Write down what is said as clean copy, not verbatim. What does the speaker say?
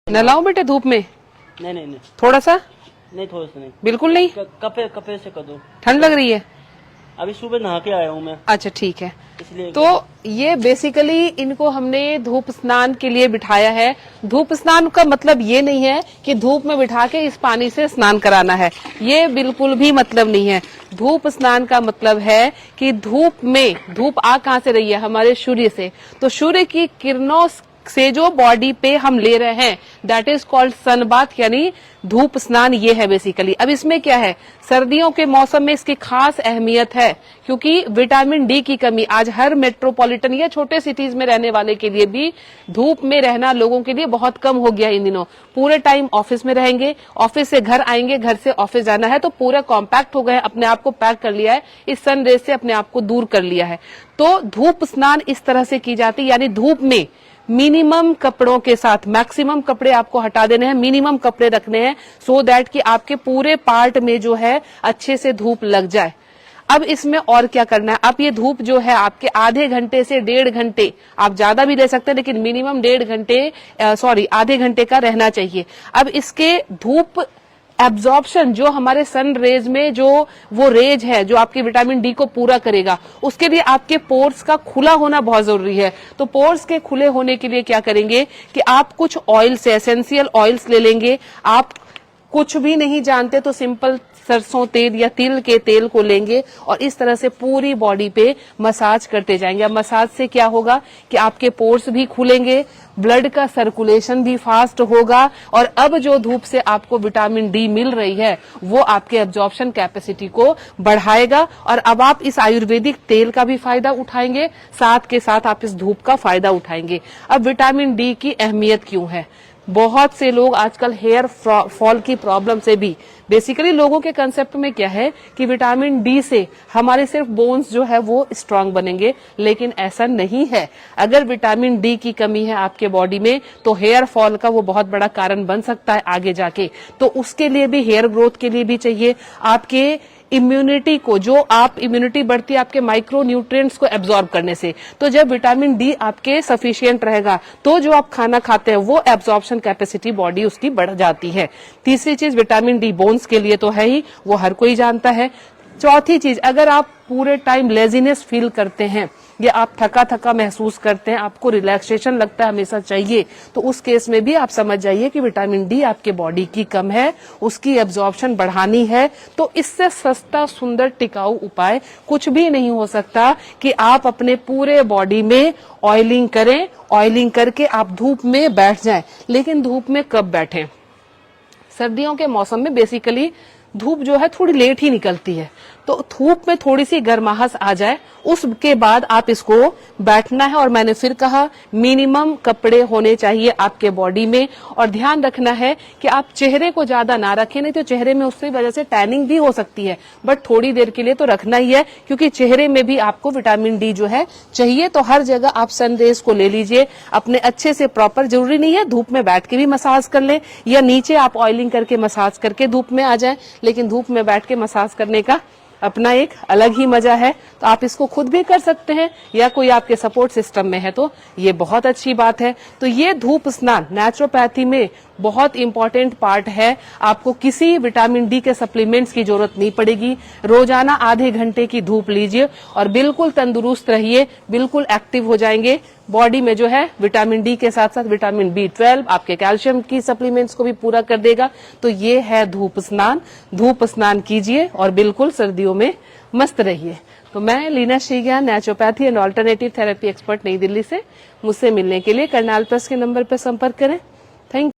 नहलाओ बेटे धूप में? नहीं नहीं नहीं, थोड़ा सा? नहीं थोड़ा सा नहीं, बिल्कुल नहीं? कपड़े कपड़े से कर दो। ठंड लग रही है? अभी सुबह नहा के आया हूँ मैं, अच्छा ठीक है। इसलिए। तो ये बेसिकली इनको हमने धूप स्नान के लिए बिठाया है। धूप स्नान का मतलब ये नहीं है कि धूप में बिठा के इस पानी से स्नान कराना है, ये बिल्कुल भी मतलब नहीं है। धूप स्नान का मतलब है कि धूप आ कहाँ से रही है? हमारे सूर्य से। तो सूर्य की किरणों से जो बॉडी पे हम ले रहे हैं that is called sun bath, यानी धूप स्नान, ये है बेसिकली। अब इसमें क्या है, सर्दियों के मौसम में इसकी खास अहमियत है क्योंकि विटामिन डी की कमी आज हर मेट्रोपॉलिटन या छोटे सिटीज में रहने वाले के लिए भी धूप में रहना लोगों के लिए बहुत कम हो गया इन दिनों। पूरे टाइम ऑफिस में रहेंगे, ऑफिस से घर आएंगे, घर से ऑफिस जाना है, तो पूरा कॉम्पैक्ट हो गए, अपने आप को पैक कर लिया है, इस सन रेज से अपने आप को दूर कर लिया है। तो धूप स्नान इस तरह से की जाती है, यानी धूप में मिनिमम कपड़ों के साथ, मैक्सिमम कपड़े आपको हटा देने हैं, मिनिमम कपड़े रखने हैं सो दैट कि आपके पूरे पार्ट में जो है अच्छे से धूप लग जाए। अब इसमें और क्या करना है, अब ये धूप जो है आपके आधे घंटे से 1.5 घंटे, आप ज्यादा भी ले सकते हैं लेकिन मिनिमम 1.5 घंटे आधे घंटे का रहना चाहिए। अब इसके धूप एब्जॉर्प्शन जो हमारे सन रेज में जो वो रेज है जो आपके विटामिन डी को पूरा करेगा, उसके लिए आपके पोर्स का खुला होना बहुत जरूरी है। तो पोर्स के खुले होने के लिए क्या करेंगे कि आप कुछ ऑयल से, एसेंशियल ऑयल्स ले लेंगे। आप कुछ भी नहीं जानते तो सिंपल सरसों तेल या तिल के तेल को लेंगे और इस तरह से पूरी बॉडी पे मसाज करते जाएंगे। अब मसाज से क्या होगा कि आपके पोर्स भी खुलेंगे, ब्लड का सर्कुलेशन भी फास्ट होगा और अब जो धूप से आपको विटामिन डी मिल रही है वो आपके एब्जॉर्प्शन कैपेसिटी को बढ़ाएगा और अब आप इस आयुर्वेदिक तेल का भी फायदा उठाएंगे, साथ के साथ आप इस धूप का फायदा उठाएंगे। अब विटामिन डी की अहमियत क्यों है? बहुत से लोग आजकल हेयर फॉल की प्रॉब्लम से भी, बेसिकली लोगों के कंसेप्ट में क्या है कि विटामिन डी से हमारे सिर्फ बोन्स जो है वो स्ट्रांग बनेंगे, लेकिन ऐसा नहीं है। अगर विटामिन डी की कमी है आपके बॉडी में तो हेयर फॉल का वो बहुत बड़ा कारण बन सकता है आगे जाके। तो उसके लिए भी, हेयर ग्रोथ के लिए भी चाहिए आपके इम्यूनिटी को, जो आप इम्यूनिटी बढ़ती है आपके माइक्रो न्यूट्रिएंट्स को एब्जॉर्ब करने से। तो जब विटामिन डी आपके सफिशिएंट रहेगा तो जो आप खाना खाते हैं वो एब्जॉर्प्शन कैपेसिटी बॉडी उसकी बढ़ जाती है। तीसरी चीज विटामिन डी बोन्स के लिए तो है ही, वो हर कोई जानता है। चौथी चीज, अगर आप पूरे टाइम लेजीनेस फील करते हैं या आप थका थका महसूस करते हैं, आपको रिलैक्सेशन लगता है हमेशा चाहिए, तो उस केस में भी आप समझ जाइए कि विटामिन डी आपके बॉडी की कम है, उसकी एब्जॉर्प्शन बढ़ानी है। तो इससे सस्ता, सुंदर, टिकाऊ उपाय कुछ भी नहीं हो सकता कि आप अपने पूरे बॉडी में ऑयलिंग करें, ऑयलिंग करके आप धूप में बैठ जाएं। लेकिन धूप में कब बैठें? सर्दियों के मौसम में बेसिकली धूप जो है थोड़ी लेट ही निकलती है, तो धूप में थोड़ी सी गर्माहट आ जाए उसके बाद आप इसको बैठना है। और मैंने फिर कहा मिनिमम कपड़े होने चाहिए आपके बॉडी में और ध्यान रखना है कि आप चेहरे को ज्यादा ना रखें, नहीं तो चेहरे में उसकी वजह से टैनिंग भी हो सकती है, बट थोड़ी देर के लिए तो रखना ही है क्योंकि चेहरे में भी आपको विटामिन डी जो है चाहिए। तो हर जगह आप सन रेज को ले लीजिए अपने अच्छे से प्रॉपर, जरूरी नहीं है धूप में बैठ के भी मसाज कर ले या नीचे आप ऑयलिंग करके मसाज करके धूप में आ जाए, लेकिन धूप में बैठ के मसाज करने का अपना एक अलग ही मजा है। तो आप इसको खुद भी कर सकते हैं या कोई आपके सपोर्ट सिस्टम में है तो ये बहुत अच्छी बात है। तो ये धूप स्नान नेचुरोपैथी में बहुत इंपॉर्टेंट पार्ट है। आपको किसी विटामिन डी के सप्लीमेंट्स की जरूरत नहीं पड़ेगी। रोजाना आधे घंटे की धूप लीजिए और बिल्कुल तंदुरुस्त रहिए, बिल्कुल एक्टिव हो जाएंगे। बॉडी में जो है विटामिन डी के साथ साथ विटामिन B12 आपके कैल्शियम की सप्लीमेंट्स को भी पूरा कर देगा। तो ये है धूप स्नान। धूप स्नान कीजिए और बिल्कुल सर्दियों में मस्त रहिए। तो मैं Leena Shrigyan, naturopathy and alternative therapy expert, Nai Delhi से। मुझसे मिलने के लिए करनाल प्रेस के नंबर पर संपर्क करें। थैंक